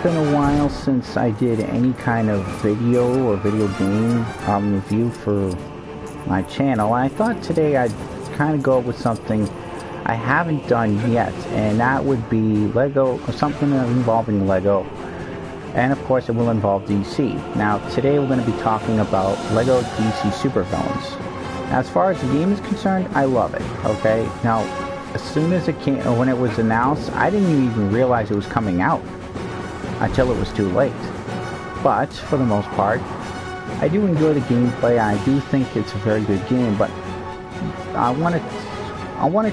been a while since I did any kind of video or video game review for my channel. I thought today I'd kind of go with something I haven't done yet, and that would be Lego, or something involving Lego, and of course it will involve DC. Now today we're going to be talking about Lego DC Supervillains. Now, as far as the game is concerned, I love it. Okay, now as soon as it came, or when it was announced, I didn't even realize it was coming out until it was too late. But for the most part, I do enjoy the gameplay. I do think it's a very good game, but I wanted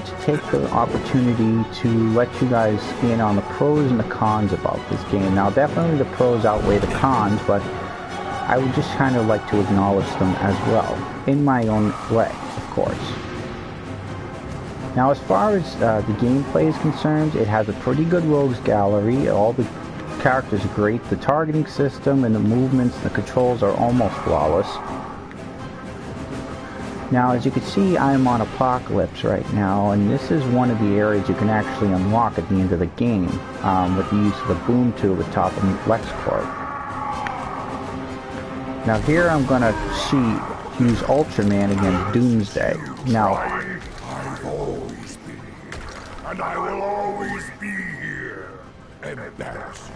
to take the opportunity to let you guys in on the pros and the cons about this game. Now, definitely the pros outweigh the cons, but I would just kind of like to acknowledge them as well, in my own way, of course. Now, as far as the gameplay is concerned, it has a pretty good rogues gallery. All the characters are great. The targeting system and the movements, the controls are almost flawless. Now, as you can see, I'm on Apocalypse right now, and this is one of the areas you can actually unlock at the end of the game with the use of the boom tube atop of LexCorp. Now here I'm going to use Ultraman against Doomsday. Now, I've always been here, and I will always be here. Embarrassing.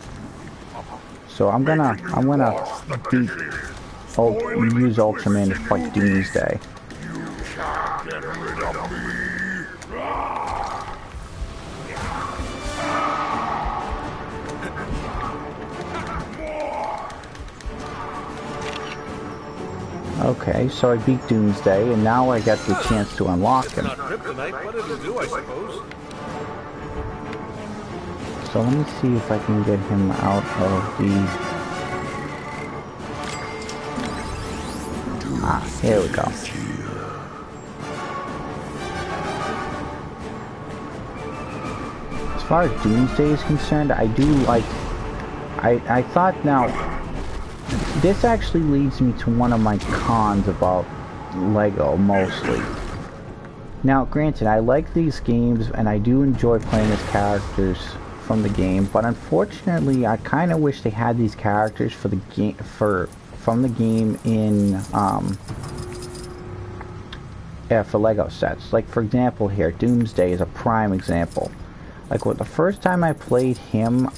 So I'm gonna use Ultraman to fight Doomsday. Get rid of me! Okay, so I beat Doomsday, and now I get the chance to unlock him. Not kryptonite, but it'll do, I suppose. So let me see if I can get him out of the... Ah, here we go. As far as Doomsday is concerned, I do like... I thought now... This actually leads me to one of my cons about Lego, mostly. Now, granted, I like these games, and I do enjoy playing as characters from the game, but unfortunately, I kind of wish they had these characters for the game, from the game in, for Lego sets. Like, for example here, Doomsday is a prime example. Like, the first time I played him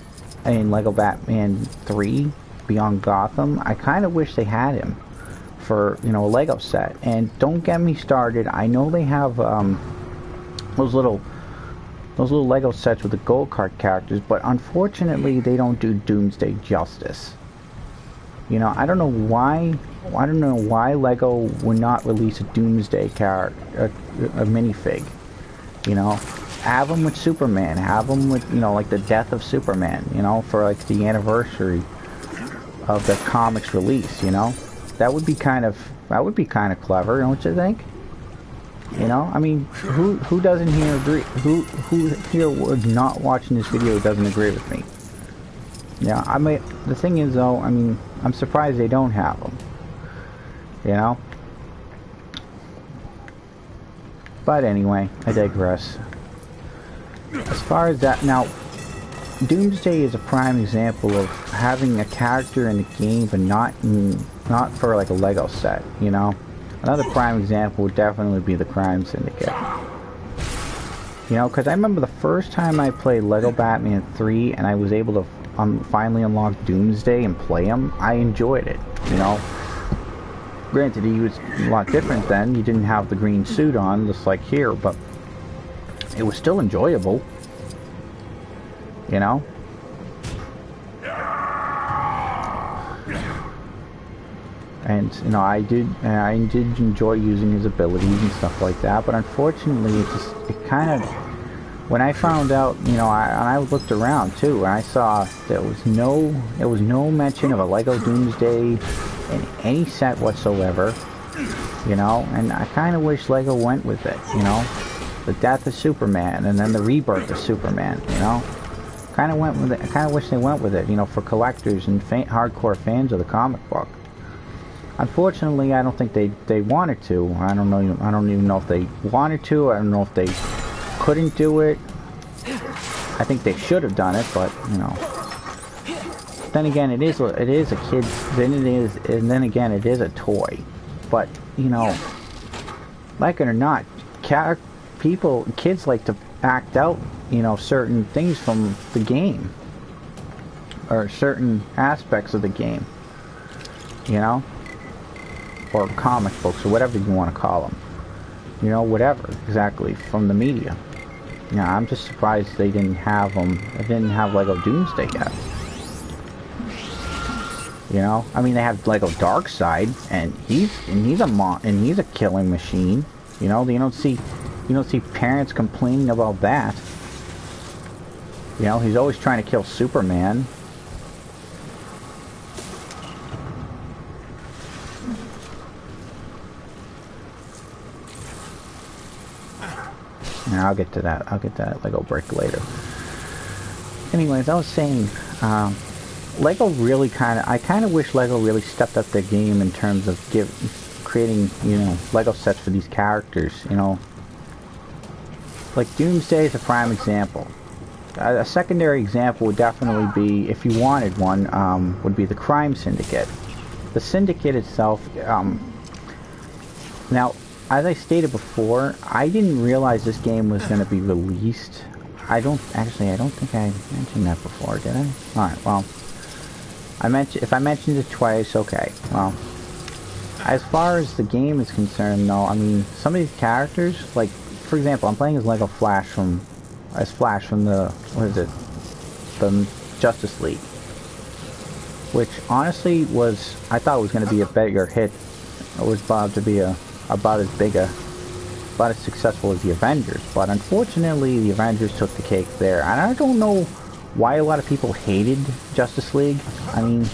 in Lego Batman 3, Beyond Gotham, I kind of wish they had him for, you know, a Lego set. And don't get me started, I know they have those little Lego sets with the gold card characters, but unfortunately they don't do Doomsday justice. You know, I don't know why Lego would not release a Doomsday character, a minifig. You know, have them with Superman, have them with, you know, like the death of Superman, you know, for like the anniversary of the comics release, you know. That would be kind of clever, don't you think? You know, I mean, who doesn't here agree? Who here would not watching this video doesn't agree with me? Yeah, I mean, the thing is though, I mean, I'm surprised they don't have them. You know. But anyway, I digress. As far as that, now, Doomsday is a prime example of having a character in the game, but not for like a Lego set, you know. Another prime example would definitely be the Crime Syndicate. You know, because I remember the first time I played Lego Batman 3 and I was able to finally unlock Doomsday and play him, I enjoyed it, you know. Granted, he was a lot different then. You didn't have the green suit on, just like here, but it was still enjoyable. You know? And, you know, I did enjoy using his abilities and stuff like that, but unfortunately, it kind of, when I found out, you know, I looked around too, and I saw there was no mention of a Lego Doomsday in any set whatsoever, you know, and I kind of wish Lego went with it, you know, the death of Superman, and then the rebirth of Superman, you know. Kind of went with it. I kind of wish they went with it, you know, for collectors and hardcore fans of the comic book. Unfortunately, I don't think they wanted to. I don't know. I don't even know if they wanted to. I don't know if they couldn't do it. I think they should have done it, but you know. then again, it is a kid's. Then again, it is a toy. But you know, like it or not, kids like to act out, you know, certain things from the game, or certain aspects of the game, you know, or comic books, or whatever you want to call them, you know, whatever exactly from the media. You know, I'm just surprised they didn't have them. They didn't have Lego Doomsday yet. You know, I mean, they have Lego Darkseid, and he's a killing machine. You know, you don't see parents complaining about that. You know, he's always trying to kill Superman. And I'll get to that. I'll get to that Lego brick later. Anyways, I was saying, Lego really I kind of wish Lego really stepped up their game in terms of creating, you know, Lego sets for these characters, you know. Like Doomsday is a prime example. A secondary example would definitely be, if you wanted one, would be the Crime Syndicate. The Syndicate itself, now, as I stated before, I didn't realize this game was going to be released. I don't think I mentioned that before, did I? Alright, well, if I mentioned it twice, okay. Well, as far as the game is concerned, though, I mean, some of these characters, like, for example, I'm playing as Lego Flash from the, what is it? The Justice League. Which, honestly, I thought it was going to be a bigger hit. It was about to be about as successful as the Avengers. But unfortunately, the Avengers took the cake there. And I don't know why a lot of people hated Justice League. I mean,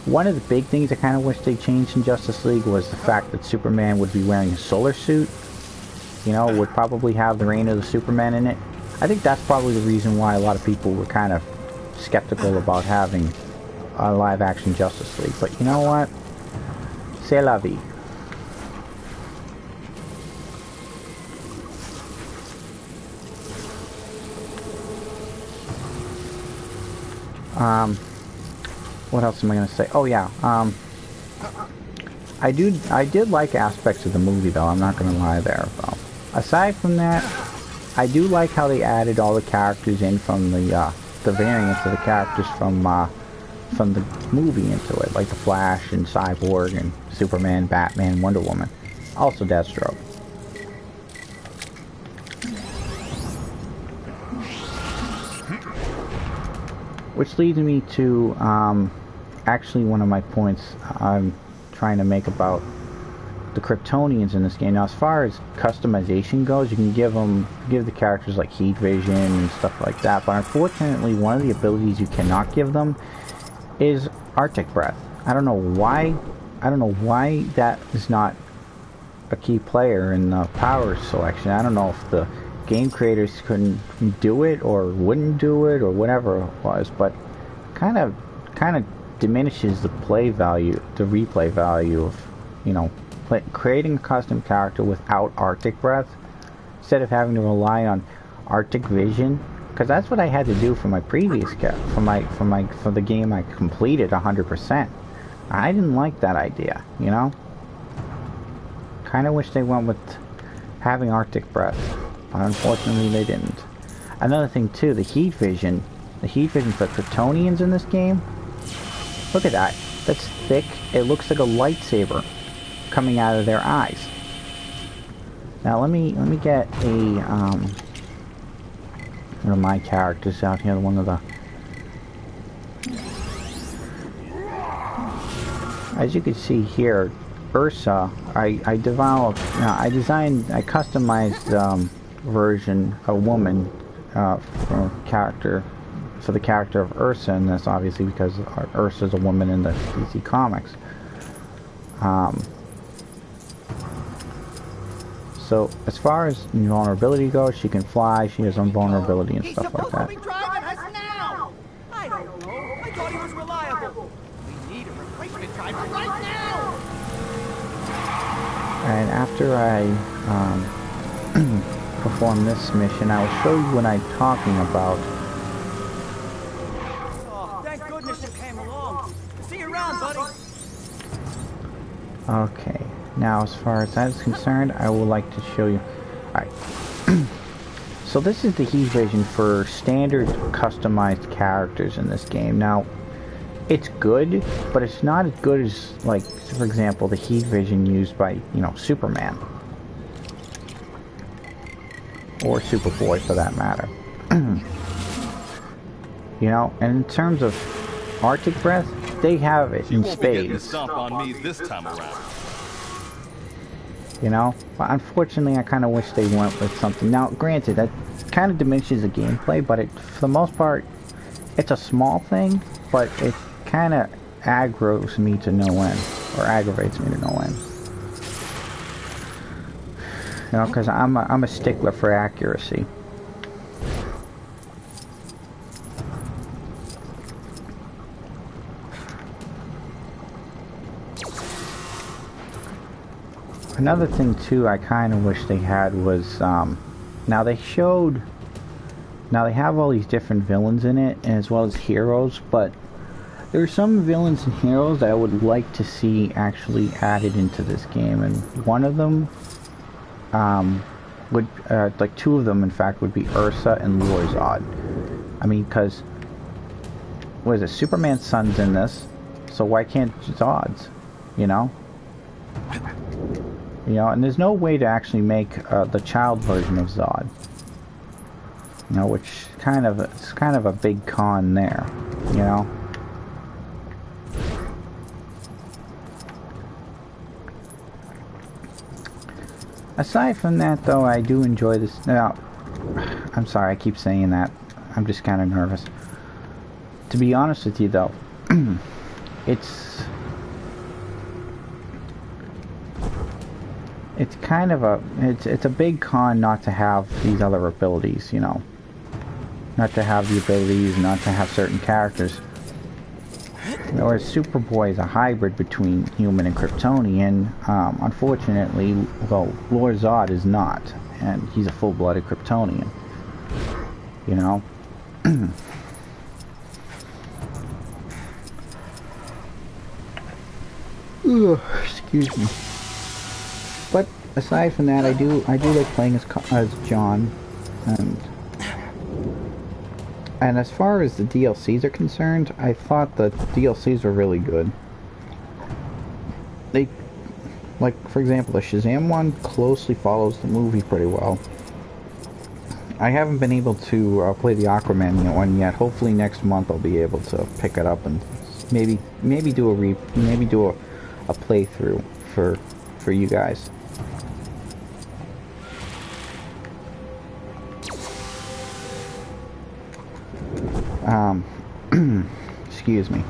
one of the big things I kind of wish they changed in Justice League was the fact that Superman would be wearing a solar suit. You know, would probably have the reign of the Superman in it. I think that's probably the reason why a lot of people were kind of skeptical about having a live-action Justice League. But you know what? C'est la vie. What else am I going to say? Oh yeah, I did like aspects of the movie, though. I'm not going to lie there, though. Aside from that, I do like how they added all the characters in from the variants of the characters from the movie into it, like the Flash and Cyborg and Superman, Batman, Wonder Woman, also Deathstroke. Which leads me to actually one of my points I'm trying to make about the Kryptonians in this game. Now, as far as customization goes, you can give the characters like heat vision and stuff like that, but unfortunately one of the abilities you cannot give them is Arctic Breath. I don't know why that is not a key player in the power selection. I don't know if the game creators couldn't do it or wouldn't do it or whatever it was, but kind of diminishes the replay value of, you know, creating a custom character without Arctic Breath, instead of having to rely on Arctic Vision, because that's what I had to do for my previous for the game I completed 100%. I didn't like that idea, you know. Kind of wish they went with having Arctic Breath, but unfortunately they didn't. Another thing too, the heat vision for Kryptonians in this game. Look at that. That's thick. It looks like a lightsaber coming out of their eyes. Now let me get one of my characters out here. One of the, as you can see here, Ursa. I customized version, a woman for the character of Ursa in this, obviously because Ursa's a woman in the DC Comics. So as far as invulnerability goes, she can fly, she has invulnerability and stuff like that. I don't know. I thought he was reliable. We need a replacement driver right now. And after I perform this mission, I will show you what I'm talking about. Oh, thank goodness it's around, buddy. Okay, now as far as that is concerned, I would like to show you. Alright. So this is the heat vision for standard customized characters in this game. Now, it's good, but it's not as good as, like, for example, the heat vision used by, you know, Superman. Or Superboy, for that matter. You know, and in terms of Arctic breath, they have it in spades. Stomp on me this time around. You know, but unfortunately, I kind of wish they went with something. Now, granted, that kind of diminishes the gameplay, but for the most part, it's a small thing, but it kind of aggroes me to no end, or aggravates me to no end. You know, because I'm a stickler for accuracy. Another thing too I kind of wish they had was, now they have all these different villains in it, as well as heroes, but there are some villains and heroes that I would like to see actually added into this game, and one of them, would, like two of them in fact, would be Ursa and Lorzod. I mean, because, what is it, Superman's son's in this, so why can't Zod's, you know? You know, and there's no way to actually make the child version of Zod. You know, which it's kind of a big con there. You know. Aside from that, though, I do enjoy this. Now, I'm sorry, I keep saying that. I'm just kind of nervous. To be honest with you, though, it's kind of it's a big con not to have these other abilities, you know. Not to have the abilities, not to have certain characters. Whereas Superboy is a hybrid between human and Kryptonian. Unfortunately, well, Lorzod is not, and he's a full-blooded Kryptonian. You know. Ugh, excuse me. But aside from that, I do like playing as John, and as far as the DLCs are concerned, I thought the DLCs were really good. They, like for example, the Shazam one closely follows the movie pretty well. I haven't been able to play the Aquaman one yet. Hopefully next month I'll be able to pick it up and maybe do a playthrough for you guys. Excuse me.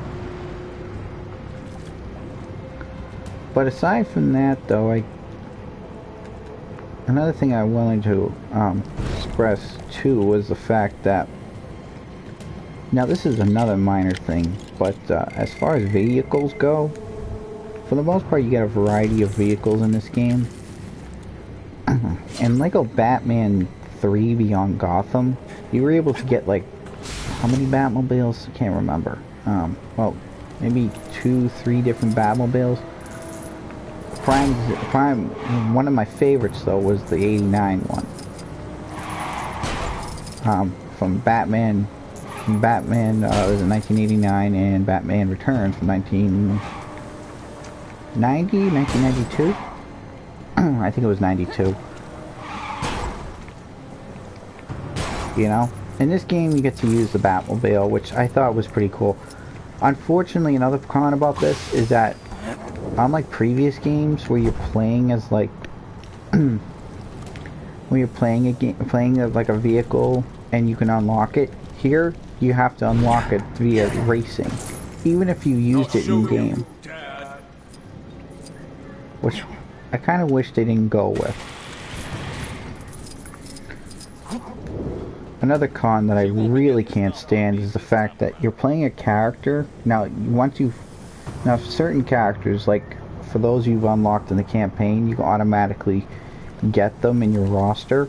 But aside from that, though, another thing I wanted to express too was the fact that, now this is another minor thing, but as far as vehicles go, for the most part you get a variety of vehicles in this game. And Lego Batman 3 Beyond Gotham, you were able to get like, how many Batmobiles? I can't remember. Well, maybe 2-3 different Batmobiles. Prime, one of my favorites though was the 89 one. From Batman was in 1989, and Batman Returns from 1992? I think it was 92. You know? In this game you get to use the Batmobile, which I thought was pretty cool. Unfortunately, another con about this is that, unlike previous games where you're playing as like when you're playing like a vehicle and you can unlock it, here you have to unlock it via racing, even if you used it in game, which I kind of wish they didn't go with. Another con that I really can't stand is the fact that you're playing a character. Now certain characters, like for those you've unlocked in the campaign, you automatically get them in your roster.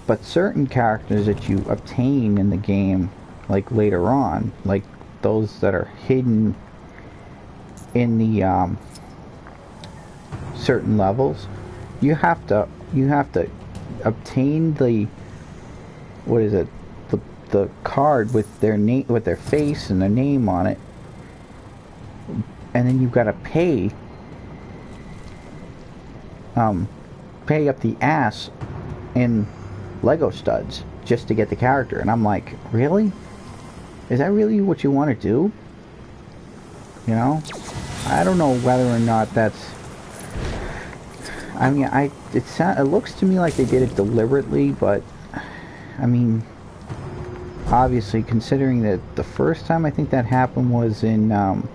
But certain characters that you obtain in the game, like later on, like those that are hidden in the certain levels, you have to obtain the, what is it, the card with their name, with their face and their name on it, and then you've got to pay up the ass in Lego studs just to get the character. And I'm like, really? Is that really what you want to do? You know, I don't know whether or not that's, I mean, it looks to me like they did it deliberately, but I mean, obviously, considering that the first time I think that happened was in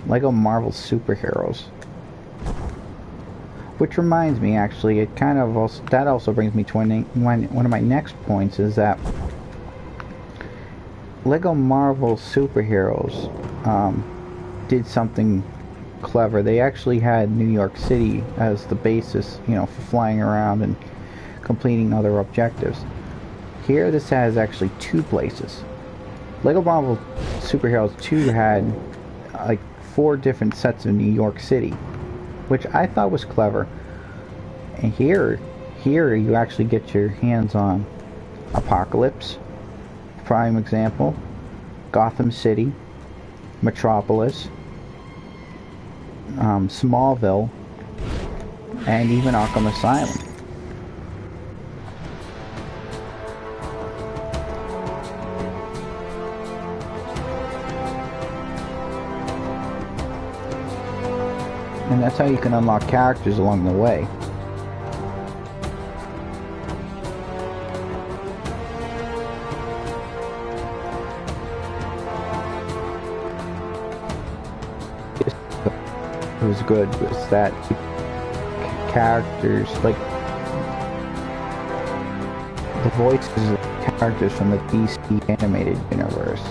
Lego Marvel Superheroes. Which reminds me, actually, it kind of also, that also brings me to one of my next points, is that Lego Marvel Superheroes did something clever. They actually had New York City as the basis, you know, for flying around and completing other objectives. Here, this has actually two places. Lego Marvel Superheroes 2 had like 4 different sets of New York City, which I thought was clever. And here you actually get your hands on Apocalypse, prime example, Gotham City, Metropolis, Smallville, and even Arkham Asylum. And that's how you can unlock characters along the way. It was good was that characters, like the voices of characters from the DC animated universe,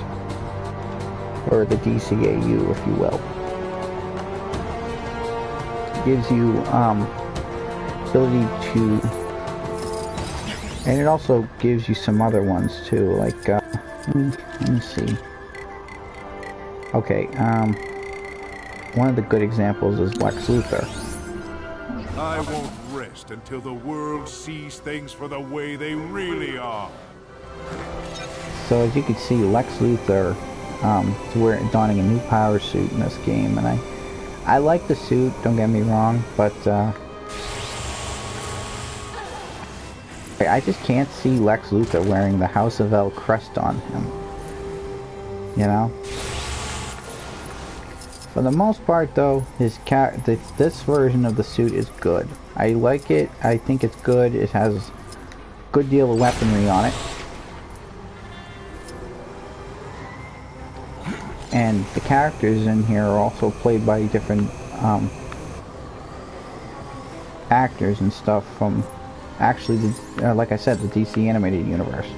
or the DCAU, if you will, gives you ability to, and it also gives you some other ones too, like let me see. Okay, one of the good examples is Lex Luthor. I won't rest until the world sees things for the way they really are. So as you can see, Lex Luthor is donning a new power suit in this game, and I like the suit, don't get me wrong, but I just can't see Lex Luthor wearing the House of L crest on him, you know? For the most part, though, this version of the suit is good. I like it. I think it's good. It has a good deal of weaponry on it. And the characters in here are also played by different actors and stuff from, actually, like I said, the DC animated universe.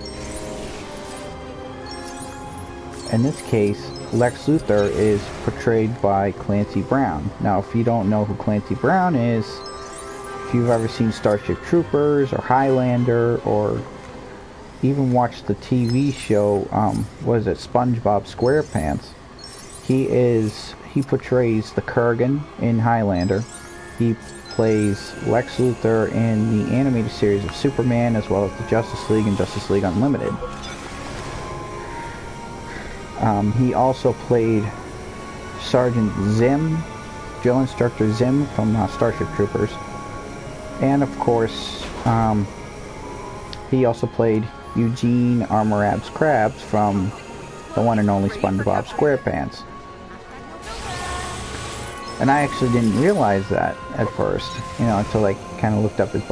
In this case, Lex Luthor is portrayed by Clancy Brown. Now, if you don't know who Clancy Brown is, if you've ever seen Starship Troopers or Highlander, or even watched the TV show, what is it, SpongeBob SquarePants, he portrays the Kurgan in Highlander. He plays Lex Luthor in the animated series of Superman, as well as the Justice League and Justice League Unlimited. He also played Sergeant Zim, Drill Instructor Zim from Starship Troopers. And of course, he also played Eugene Armorabs Krabs from the one and only SpongeBob SquarePants. And I actually didn't realize that at first, you know, until I kind of looked up his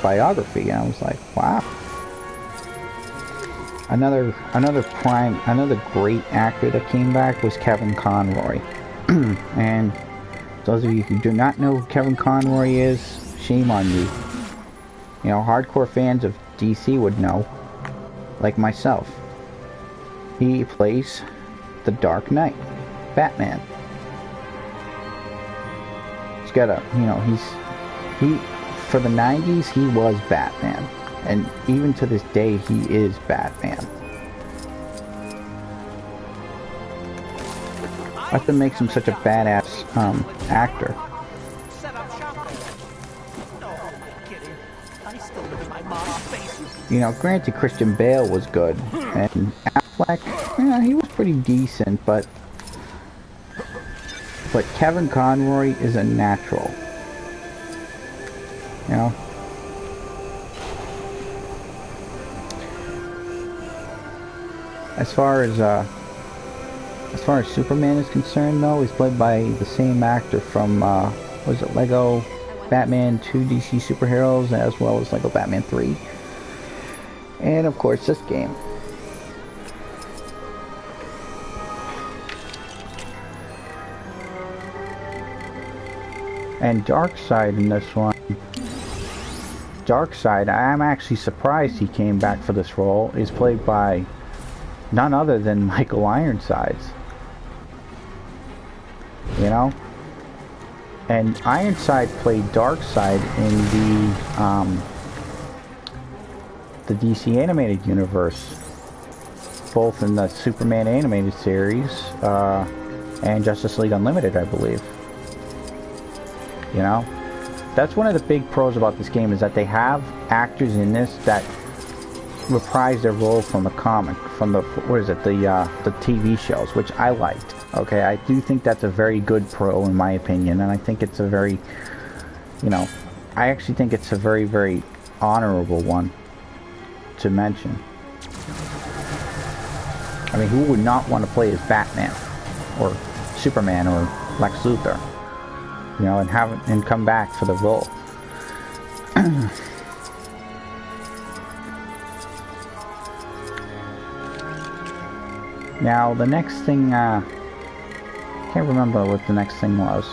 biography, and I was like, wow. Another great actor that came back was Kevin Conroy. And those of you who do not know who Kevin Conroy is, shame on you. You know, hardcore fans of DC would know, like myself. He plays the Dark Knight, Batman. He's got a, you know, he for the 90s he was Batman. And even to this day, he is Batman. That's what makes him such a badass actor. Set up shop there. No, kidding. I still live in my mom's basement. You know, granted Christian Bale was good, and Affleck, yeah, he was pretty decent, but Kevin Conroy is a natural. You know? As far as Superman is concerned, though, he's played by the same actor from, was it Lego Batman 2 DC Superheroes, as well as Lego Batman 3. And, of course, this game. And Darkseid in this one. Darkseid, I'm actually surprised he came back for this role, is played by none other than Michael Ironsides. You know? And Ironside played Darkseid in the DC animated universe, both in the Superman animated series and Justice League Unlimited, I believe. You know? That's one of the big pros about this game, is that they have actors in this that reprise their role from the comic, from the, what is it, the TV shows, which I liked. Okay, I do think that's a very good pro in my opinion, and I think it's a very, you know, I actually think it's a very, very honorable one to mention. I mean, who would not want to play as Batman, or Superman, or Lex Luthor? You know, and come back for the role. Now, the next thing, can't remember what the next thing was.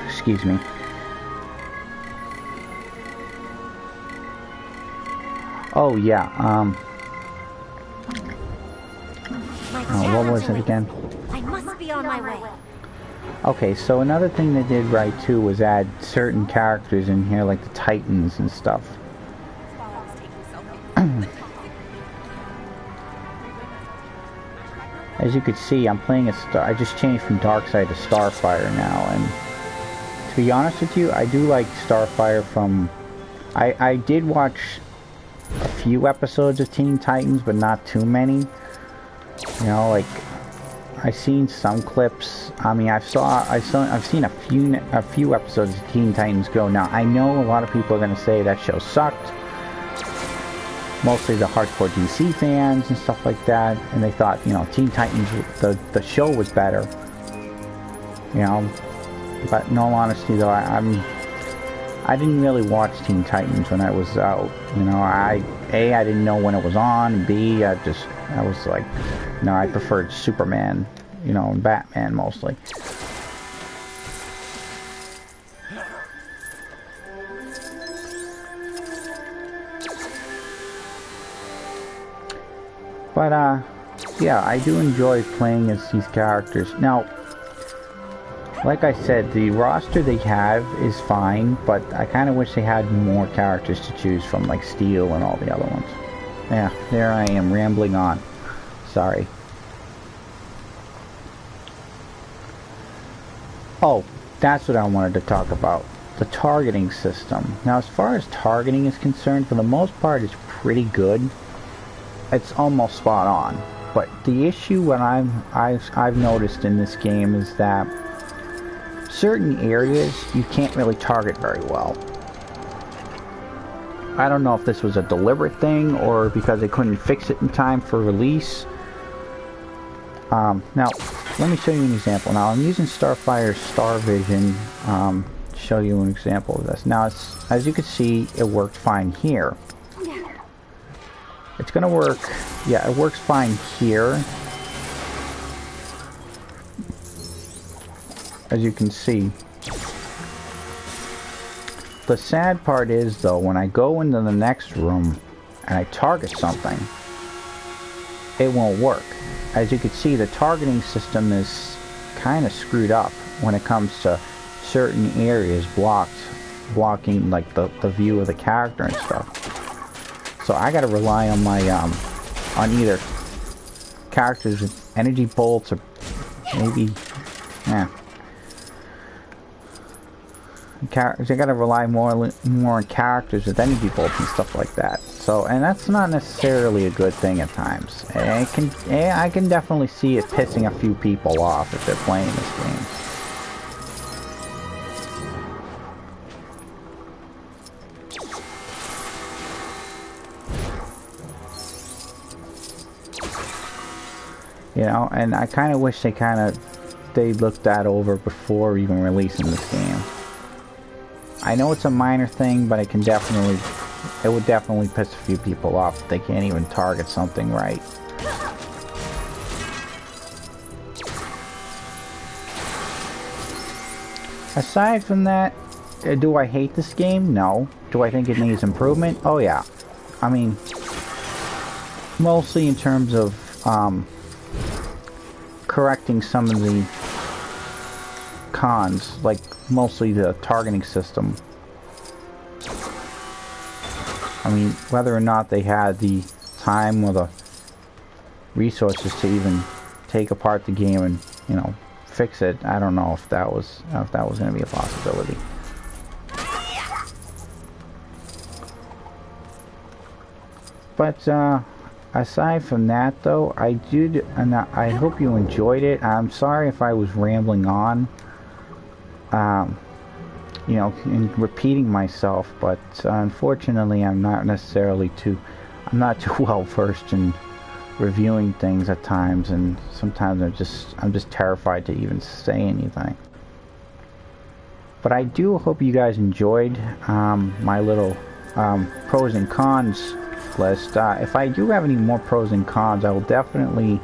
Excuse me. Oh, yeah, what was it again? I must be on my way. Okay, so another thing they did right too was add certain characters in here, like the Titans and stuff. As you could see, I'm playing I just changed from Darkseid to Starfire now, and to be honest with you, I do like Starfire from... I did watch a few episodes of Teen Titans, but not too many. You know, like, I've seen some clips. I mean, I've seen a few episodes of Teen Titans Go. Now, I know a lot of people are going to say that show sucked. Mostly the hardcore DC fans and stuff like that, and they thought, you know, Teen Titans, the show was better. You know, but in all honesty, though, I didn't really watch Teen Titans when I was out. You know, I didn't know when it was on, and B, I was like, no, I preferred Superman, you know, and Batman mostly. But, yeah, I do enjoy playing as these characters. Now, like I said, the roster they have is fine, but I kind of wish they had more characters to choose from, like Steel and all the other ones. Yeah, there I am, rambling on. Sorry. Oh, that's what I wanted to talk about. The targeting system. Now, as far as targeting is concerned, for the most part, it's pretty good. It's almost spot on. But the issue what I've noticed in this game is that certain areas you can't really target very well. I don't know if this was a deliberate thing or because they couldn't fix it in time for release. Now, let me show you an example. Now, I'm using Starfire's Star Vision to show you an example of this. Now, as you can see, it worked fine here. It's gonna work, yeah, it works fine here. As you can see. The sad part is, though, when I go into the next room and I target something, it won't work. As you can see, the targeting system is kind of screwed up when it comes to certain areas blocking like the view of the character and stuff. So I gotta rely on my on either characters energy bolts or maybe, yeah. Characters, you gotta rely more on characters with energy bolts and stuff like that. So, and that's not necessarily a good thing at times. I can definitely see it pissing a few people off if they're playing this game. You know, and I kind of wish they looked that over before even releasing this game. I know it's a minor thing, but it would definitely piss a few people off if they can't even target something right. Aside from that, do I hate this game? No. Do I think it needs improvement? Oh yeah. I mean, mostly in terms of correcting some of the cons, like mostly the targeting system. I mean, whether or not they had the time or the resources to even take apart the game and, you know, fix it, I don't know if that was going to be a possibility. But aside from that, though, I hope you enjoyed it. I'm sorry if I was rambling on, you know, and repeating myself, but unfortunately, I'm not too well versed in reviewing things at times, and sometimes I'm just terrified to even say anything. But I do hope you guys enjoyed my little pros and cons list. If I do have any more pros and cons, I'll definitely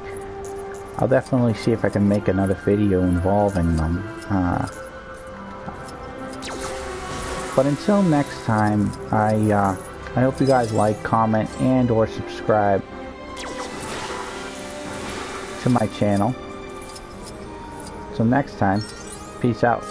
see if I can make another video involving them. But until next time, I hope you guys like, comment, and or subscribe to my channel. So next time, peace out.